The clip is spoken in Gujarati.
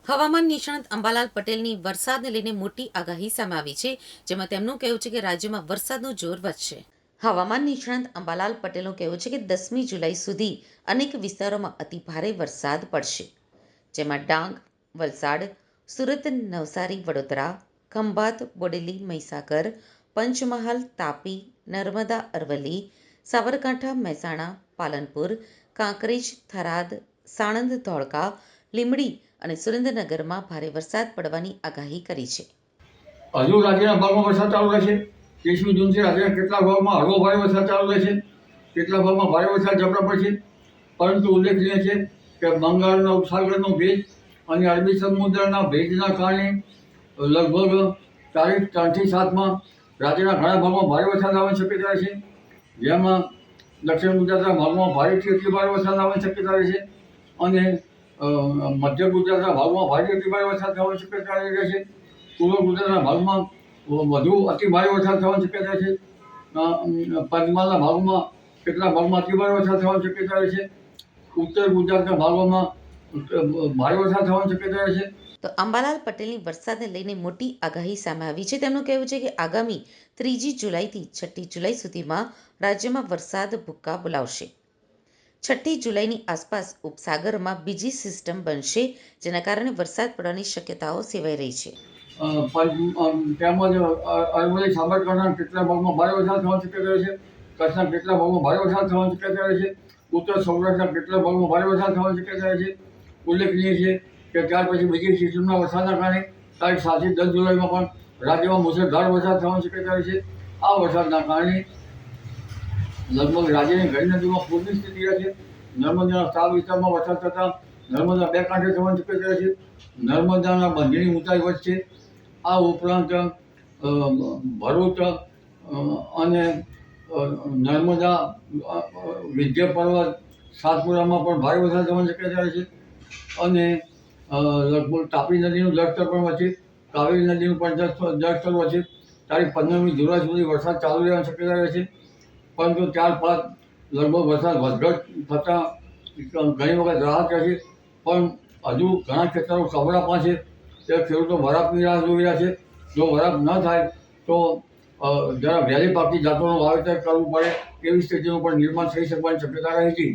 હવામાન નિષ્ણાત અંબાલાલ પટેલની વરસાદને લઈને મોટી આગાહી સામે આવી છે, જેમાં તેમનું કહેવું છે કે રાજ્યમાં વરસાદનું જોર વધશે. હવામાન નિષ્ણાત અંબાલાલ પટેલનું કહેવું છે કે 10મી જુલાઈ સુધી અનેક વિસ્તારોમાં અતિભારે વરસાદ પડશે, જેમાં ડાંગ, વલસાડ, સુરત, નવસારી, વડોદરા, ખંભાત, બોડેલી, મહીસાગર, પંચમહાલ, તાપી, નર્મદા, અરવલ્લી, સાબરકાંઠા, મહેસાણા, પાલનપુર, કાંકરેજ, થરાદ, સાણંદ, ધોળકા, લીંબડી અને સુરેન્દ્રનગરમાં ભારે વરસાદ પડવાની આગાહી કરી છે. હજુ રાજ્યના ભાગમાં વરસાદ ચાલુ રહેશે. 30મી જૂનથી રાજ્યના કેટલાક ભાગમાં હળવો ભારે વરસાદ ચાલુ રહેશે. કેટલાક ભાગમાં ભારે વરસાદ ઝાપટા પડશે. પરંતુ ઉલ્લેખનીય છે કે બંગાળના ઉપસાગરનો ભેજ અને અરબી સમુદ્રના ભેજના કારણે લગભગ તારીખ 3 થી 7માં રાજ્યના ઘણા ભાગમાં ભારે વરસાદ આવવાની શક્યતા રહેશે. જેમાં દક્ષિણ ગુજરાતના ભાગમાં ભારેથી અતિ ભારે વરસાદ આવવાની શક્યતા રહેશે અને મધ્ય ગુજરાતના ભાગમાં ભારેથી અતિ ભારે વરસાદ થવાની શક્યતા રહેશે. પૂર્વ ગુજરાતના ભાગમાં વધુ અતિ ભારે વરસાદ થવાની શક્યતા છે. પંચમહાલના ભાગમાં કેટલાક ભાગમાં અતિ ભારે વરસાદ થવાની શક્યતા રહેશે. ઉત્તર ગુજરાતના ભાગોમાં ભારે વરસાદ થવાની શક્યતા રહેશે. તો અંબાલાલ પટેલની વરસાદને લઈને મોટી આગાહી સામે આવી છે. તેમનું કહેવું છે કે આગામી 3જી જુલાઈથી 6ઠી જુલાઈ સુધીમાં રાજ્યમાં વરસાદ ભૂક્કા બોલાવશે. 6ઠી જુલાઈની આસપાસ ઉપસાગરમાં બીજી સિસ્ટમ બનશે, જેના કારણે વરસાદ પડવાની શક્યતાઓ સેવાઈ રહી છે. તેમજ અરવલ્લી, સાબરકાંઠાના કેટલાક ભાગમાં ભારે વરસાદ થવાની શક્યતા રહેશે. કચ્છના કેટલાક ભાગમાં ભારે વરસાદ થવાની શક્યતા રહેશે. ઉત્તર સૌરાષ્ટ્રના કેટલાક ભાગમાં ભારે વરસાદ થવાની શક્યતા રહેશે. ઉલ્લેખનીય છે કે ત્યાર પછી બીજી સિસ્ટમના વરસાદના કારણે તારીખ 7 થી 10 જુલાઈમાં પણ રાજ્યમાં મુશળધાર વરસાદ થવાની શક્યતા રહેશે. આ વરસાદના કારણે લગભગ રાજ્યની ઘણી નદીમાં પૂરની સ્થિતિ રહેશે. નર્મદાના તાલ વિસ્તારમાં વરસાદ થતાં નર્મદા બે કાંઠે થવાની શક્યતા રહેશે. નર્મદાના બંધની ઊંચાઈ વધશે. આ ઉપરાંત ભરૂચ અને નર્મદા, વિંધ્ય પર્વત, સાતપુરામાં પણ ભારે વરસાદ થવાની શક્યતા રહેશે અને લગભગ તાપી નદીનું જળસ્તર પણ વધશે. કાવેરી નદીનું પણ જળસ્તર વધશે. તારીખ 15મી જુલાઈ સુધી વરસાદ ચાલુ રહેવાની શક્યતા રહેશે. પરંતુ ત્યારબાદ લગભગ વરસાદ વધઘટ થતાં ઘણી વખત રાહત રહેશે. પણ હજુ ઘણા ખેતરો કમળા પાસે તે ખેડૂતો વરાપની રાહ જોઈ રહ્યા છે. જો વરાપ ન થાય તો જરા વહેલી પાકતી જાતોનું વાવેતર કરવું પડે એવી સ્થિતિનું પણ નિર્માણ થઈ શકવાની શક્યતા રહે છે.